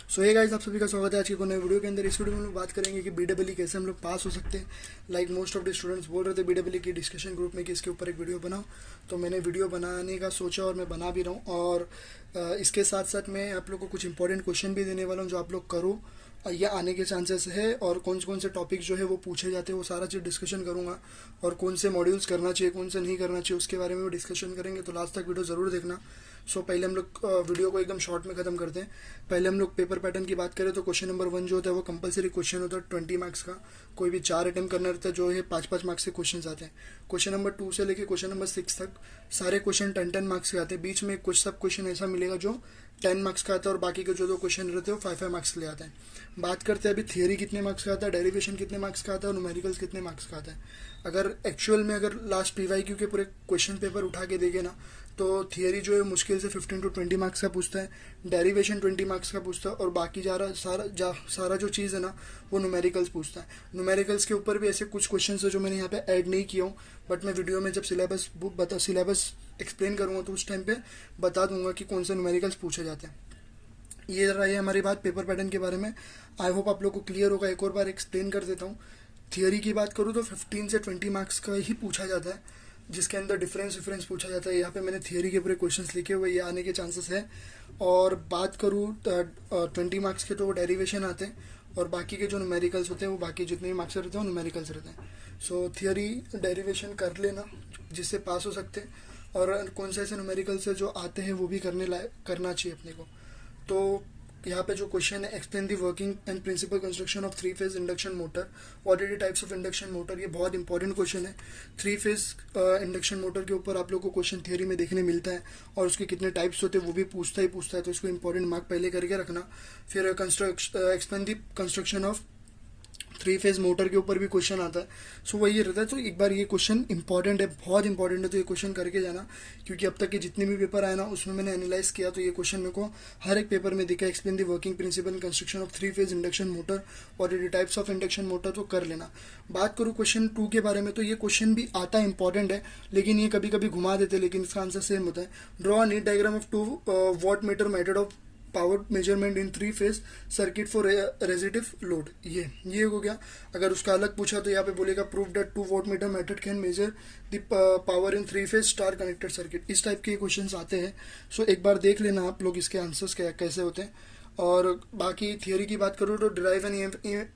सो ये गाइस, आप सभी का स्वागत है आज की नए वीडियो के अंदर। इस वीडियो में हम लोग बात करेंगे कि बीडब्ल्यू कैसे हम लोग पास हो सकते हैं। Like most of the students बोल रहे थे बीडब्ल्यू की डिस्कशन ग्रुप में कि इसके ऊपर एक वीडियो बनाओ, तो मैंने वीडियो बनाने का सोचा और मैं बना भी रहा हूँ। और इसके साथ साथ मैं आप लोग को कुछ इंपॉर्टेंट क्वेश्चन भी देने वाला हूँ जो आप लोग करो या आने के चांसेस है, और कौन से टॉपिक जो है वो पूछे जाते हैं वो सारा चीज़ डिस्कशन करूँगा। और कौन से मॉड्यूल्स करना चाहिए कौन से नहीं करना चाहिए उसके बारे में भी डिस्कशन करेंगे, तो लास्ट तक वीडियो ज़रूर देखना। सो पहले हम लोग वीडियो को एकदम शॉर्ट में ख़त्म करते हैं। पहले हम लोग पेपर पैटर्न की बात करें तो क्वेश्चन नंबर 1 जो होता है वो कंपलसरी क्वेश्चन होता है 20 मार्क्स का। कोई भी 4 अटेम्प्ट करना रहता है, जो है 5-5 मार्क्स के क्वेश्चन आते हैं। क्वेश्चन नंबर 2 से लेके क्वेश्चन नंबर 6 तक सारे क्वेश्चन 10-10 मार्क्स के आते हैं। बीच में कुछ सब क्वेश्चन ऐसा मिलेगा जो 10 मार्क्स का आता है और बाकी के जो 2 क्वेश्चन रहते हैं वो 5-5 मार्क्स के लिए आते हैं। बात करते हैं अभी थियरी कितने मार्क्स का आता है, डेरिवेशन कितने मार्क्स का आता है और न्यूमेरिकल्स कितने मार्क्स का आता है। अगर एक्चुअल में अगर लास्ट पीवाईक्यू के पूरे क्वेश्चन पेपर उठा के देखे ना, तो थियरी जो है मुश्किल से 15 to 20 मार्क्स का पूछता है, डेरिवेशन 20 मार्क्स का पूछता है और बाकी सारा जो चीज़ है ना वो न्यूमेरिकल्स पूछता है। न्यूमेरिकल्स के ऊपर भी ऐसे कुछ क्वेश्चन है जो मैंने यहाँ पे ऐड नहीं किया हूँ, बट मैं वीडियो में जब सिलेबस एक्सप्लेन करूँगा तो उस टाइम पे बता दूंगा कि कौन से न्यूमेरिकल्स पूछे जाते हैं। ये रही हमारी बात पेपर पैटर्न के बारे में। आई होप आप लोग को क्लियर होगा। एक और बार एक्सप्लेन कर देता हूँ। थियरी की बात करूँ तो 15 से 20 मार्क्स का ही पूछा जाता है, जिसके अंदर डिफरेंस पूछा जाता है। यहाँ पे मैंने थियरी के पूरे क्वेश्चंस लिखे हुए, ये आने के चांसेस है। और बात करूँ 20 मार्क्स के तो वो डेरिवेशन आते हैं और बाकी के जो न्यूमेरिकल्स होते हैं वो बाकी जितने भी मार्क्स रहते हैं वो न्यूमेरिकल्स रहते हैं। सो थियरी डेरिवेशन कर लेना जिससे पास हो सकते हैं, और कौन से ऐसे न्यूमेरिकल्स है जो आते हैं वो भी करना चाहिए अपने को। तो यहाँ पे जो क्वेश्चन है, explain the working and principle construction of 3 phase induction motor, what are the types of induction motor. ये बहुत इंपॉर्टेंट क्वेश्चन है। 3 फेज इंडक्शन मोटर के ऊपर आप लोग को क्वेश्चन थियरी में देखने मिलता है और उसके कितने टाइप्स होते हैं वो भी पूछता है, तो इसको इंपॉर्टेंट मार्क पहले करके रखना। फिर explain the construction of 3 phase motor के ऊपर भी क्वेश्चन आता है। सो वही रहता है। तो एक बार ये क्वेश्चन इंपॉर्टेंट है, बहुत इंपॉर्टेंट है, तो ये क्वेश्चन करके जाना, क्योंकि अब तक के जितने भी पेपर आए ना उसमें मैंने एनालाइज किया तो ये क्वेश्चन मेरे को हर एक पेपर में दिखा। Explain the working principle and construction of 3 phase induction motor और the types of induction motor, तो कर लेना। बात करूँ क्वेश्चन 2 के बारे में, तो ये क्वेश्चन भी आता है, इंपॉर्टेंट है, लेकिन ये कभी कभी घुमा देते हैं, लेकिन इसका आंसर सेम होता है। Draw NEET diagram of 2 watt meter method of power measurement in 3 phase circuit for resistive load. ये हो गया। अगर उसका अलग पूछा तो यहाँ पे बोलेगा prove that 2 watt meter method can measure the power in 3 phase star connected circuit. इस टाइप के क्वेश्चंस आते हैं। सो एक बार देख लेना आप लोग इसके आंसर्स कैसे होते हैं। और बाकी थियरी की बात करूँ तो derive an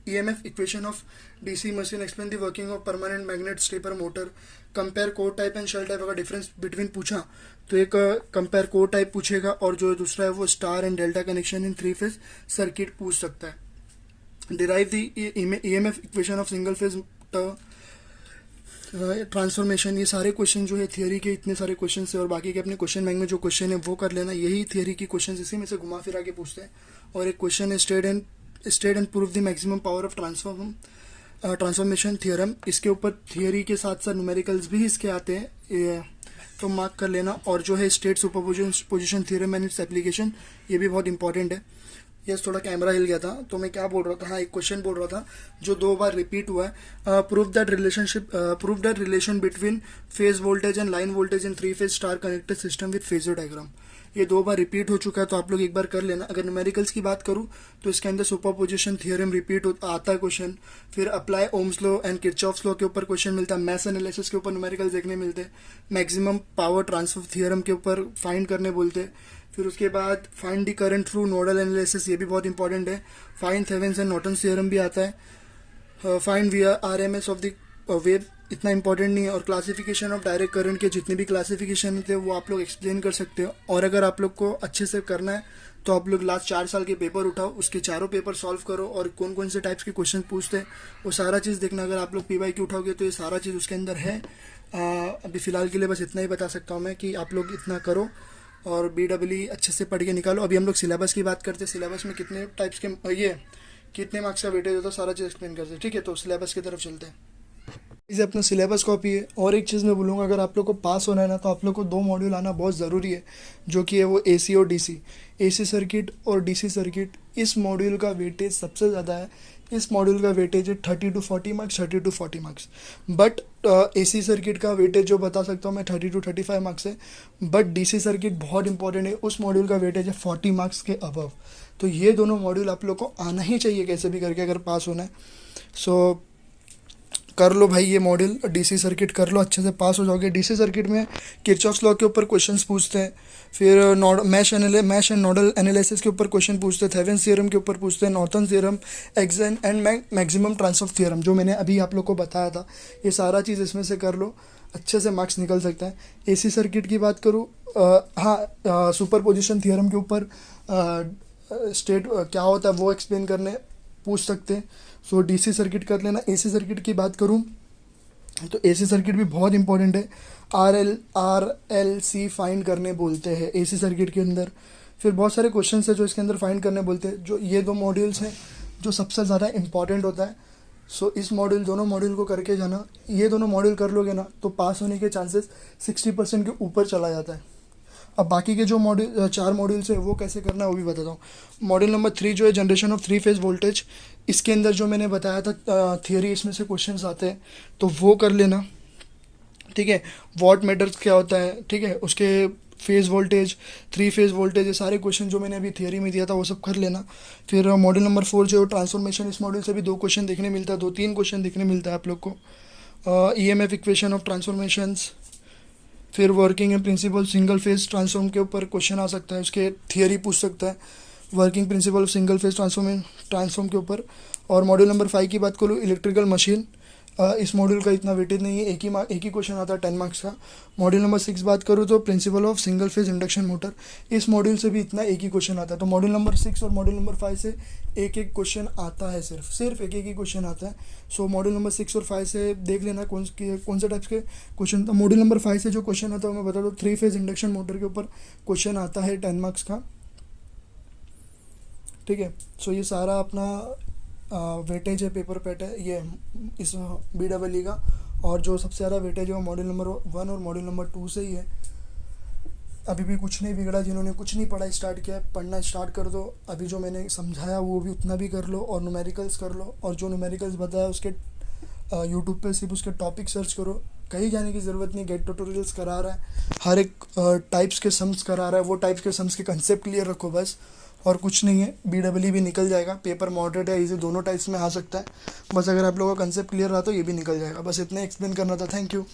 EMF equation of DC machine, explain the working of permanent magnet stepper motor, compare core type and shell type. अगर डिफरेंस बिटवीन पूछा तो एक कंपेयर कोर टाइप पूछेगा और जो दूसरा है वो star and delta connection in 3 phase circuit पूछ सकता है। Derive the EMF equation of single phase transformation. ये सारे क्वेश्चन जो है थियरी के इतने सारे क्वेश्चन है, और बाकी के अपने क्वेश्चन बैंक में जो क्वेश्चन है वो कर लेना। यही थियरी की क्वेश्चन इसी में से घुमा फिरा के पूछते हैं। और एक क्वेश्चन है state and prove the maximum power of transformation theorem. इसके ऊपर थियरी के साथ साथ न्यूमेरिकल्स भी इसके आते हैं, तो मार्क कर लेना। और जो है state superposition theorem and its application, ये भी बहुत इंपॉर्टेंट है। यस, थोड़ा कैमरा हिल गया था तो मैं क्या बोल रहा था, हाँ एक क्वेश्चन बोल रहा था जो 2 बार रिपीट हुआ है। Prove that relation between phase voltage and line voltage in 3 phase star connected system with phasor diagram. ये 2 बार रिपीट हो चुका है, तो आप लोग एक बार कर लेना। अगर न्यूमेरिकल्स की बात करूँ तो इसके अंदर सुपरपोजिशन थ्योरम रिपीट आता है क्वेश्चन। फिर apply Ohm's law and Kirchhoff's law के ऊपर क्वेश्चन मिलता है। मैथ एनालिसिस के ऊपर न्यूमेरिकल्स देखने मिलते हैं। मैक्सिमम पावर ट्रांसफर थ्योरम के ऊपर फाइंड करने बोलते हैं। फिर उसके बाद find the current through nodal analysis, ये भी बहुत इंपॉर्टेंट है। फाइंड थेवेन्स एंड नॉर्टन्स थ्योरम भी आता है। Find VRMS of the wave, इतना इंपॉर्टेंट नहीं है। और क्लासिफिकेशन ऑफ डायरेक्ट करंट के जितने भी क्लासिफिकेशन होते हैं वो आप लोग एक्सप्लेन कर सकते हो। और अगर आप लोग को अच्छे से करना है तो आप लोग लास्ट 4 साल के पेपर उठाओ, उसके चारों पेपर सॉल्व करो और कौन कौन से टाइप्स के क्वेश्चन पूछते हैं वो सारा चीज़ देखना। अगर आप लोग PYQ उठाओगे तो ये सारा चीज़ उसके अंदर है। अभी फ़िलहाल के लिए बस इतना ही बता सकता हूँ मैं कि आप लोग इतना करो और BEE अच्छे से पढ़ के निकालो। अभी हम लोग सिलेबस की बात करते हैं। सिलेबस में कितने टाइप्स के ये कितने मार्क्स का वेटेज होता है सारा चीज़ एक्सप्लेन करते हैं, ठीक है। तो सिलेबस की तरफ चलते हैं। इसे अपना सिलेबस कॉपी है। और एक चीज़ मैं बोलूँगा, अगर आप लोग को पास होना है ना तो आप लोग को 2 मॉड्यूल आना बहुत ज़रूरी है, जो कि है वो AC और DC, AC सर्किट और DC सर्किट। इस मॉड्यूल का वेटेज सबसे ज़्यादा है। इस मॉड्यूल का वेटेज है 30 to 40 marks. But AC circuit का वेटेज जो बता सकता हूँ मैं 30 to 35 मार्क्स है। बट DC सर्किट बहुत इंपॉर्टेंट है, उस मॉड्यूल का वेटेज है 40 मार्क्स के अबव। तो ये दोनों मॉड्यूल आप लोग को आना ही चाहिए कैसे भी करके अगर पास होना है। सो कर लो भाई ये मॉड्यूल, डीसी सर्किट कर लो, अच्छे से पास हो जाओगे। डीसी सर्किट में किरचॉफ्स लॉ के ऊपर क्वेश्चंस पूछते हैं, फिर मैश एंड नोडल एनालिसिस के ऊपर क्वेश्चन पूछते हैं, थेवेन्स थ्योरम के ऊपर पूछते हैं, northern theorem, action and maximum transfer theorem जो मैंने अभी आप लोग को बताया था। ये सारा चीज़ इसमें से कर लो, अच्छे से मार्क्स निकल सकता है। एसी सर्किट की बात करूँ, हाँ सुपर पोजिशन थियरम के ऊपर स्टेट क्या होता है वो एक्सप्लेन करने पूछ सकते हैं। सो डीसी सर्किट कर लेना। एसी सर्किट की बात करूँ तो एसी सर्किट भी बहुत इंपॉर्टेंट है, RLC फाइंड करने बोलते हैं एसी सर्किट के अंदर। फिर बहुत सारे क्वेश्चंस है जो इसके अंदर फाइंड करने बोलते हैं। जो ये दो मॉड्यूल्स हैं जो सबसे ज़्यादा इंपॉर्टेंट होता है। सो इस मॉड्यूल दोनों मॉड्यूल को करके जाना, ये दोनों मॉड्यूल कर लोगे ना तो पास होने के चांसेस 60% के ऊपर चला जाता है। अब बाकी के जो मॉड्यूल 4 मॉड्यूल्स है वो कैसे करना है वो भी बताता हूँ। मॉड्यूल नंबर 3 जो है जनरेशन ऑफ 3 फेज वोल्टेज, इसके अंदर जो मैंने बताया था थियरी इसमें से क्वेश्चंस आते हैं तो वो कर लेना, ठीक है। वॉट मीटर्स क्या होता है, ठीक है, उसके फेज वोल्टेज, 3 फेज वोल्टेज, ये सारे क्वेश्चन जो मैंने अभी थियरी में दिया था वो सब कर लेना। फिर मॉड्यूल नंबर 4 जो ट्रांसफॉर्मेशन, इस मॉड्यूल से भी 2 क्वेश्चन देखने मिलता है, 2-3 क्वेश्चन देखने मिलता है आप लोग को। EMF इक्वेशन ऑफ ट्रांसफॉर्मेशंस, फिर working and principle single phase transform के ऊपर क्वेश्चन आ सकता है, उसके थियरी पूछ सकता है, working principle of single phase transform के ऊपर। और मॉड्यूल नंबर 5 की बात करूँ, इलेक्ट्रिकल मशीन, इस मॉड्यूल का इतना वेटेज नहीं है, एक ही क्वेश्चन आता है 10 मार्क्स का। मॉड्यूल नंबर 6 बात करूँ तो principle of single phase induction motor, इस मॉड्यूल से भी इतना एक ही क्वेश्चन आता है। तो मॉड्यूल नंबर 6 और मॉड्यूल नंबर 5 से एक क्वेश्चन आता है, सिर्फ एक ही क्वेश्चन आता है। सो मॉड्यूल नंबर 6 और 5 से देख लेना कौन से टाइप्स के क्वेश्चन। तो मॉड्यूल नंबर 5 से जो क्वेश्चन आता है मैं बता दूँ, 3 फेज इंडक्शन मोटर के ऊपर क्वेश्चन आता है 10 मार्क्स का, ठीक है। सो ये सारा अपना वेटेज है, पेपर पेट है ये इस BEE का। और जो सबसे ज़्यादा वेटेज है वो मॉड्यूल नंबर 1 और मॉड्यूल नंबर 2 से ही है। अभी भी कुछ नहीं बिगड़ा, जिन्होंने कुछ नहीं पढ़ा स्टार्ट किया है, पढ़ना स्टार्ट कर दो। अभी जो मैंने समझाया वो भी उतना भी कर लो और न्यूमेरिकल्स कर लो, और जो न्यूमेरिकल्स बताया उसके यूट्यूब पे सिर्फ उसके टॉपिक सर्च करो, कहीं जाने की ज़रूरत नहीं। गेट ट्यूटोरियल्स करा रहा है, हर एक टाइप्स के सम्स करा रहा है, वो टाइप्स के सम्स के कंसेप्ट क्लियर रखो बस, और कुछ नहीं है। BEE भी निकल जाएगा, पेपर मॉडरेट है, इजी दोनों टाइप्स में आ सकता है। बस अगर आप लोगों का कंसेप्ट क्लियर रहा तो ये भी निकल जाएगा। बस इतना एक्सप्लेन करना था। Thank you.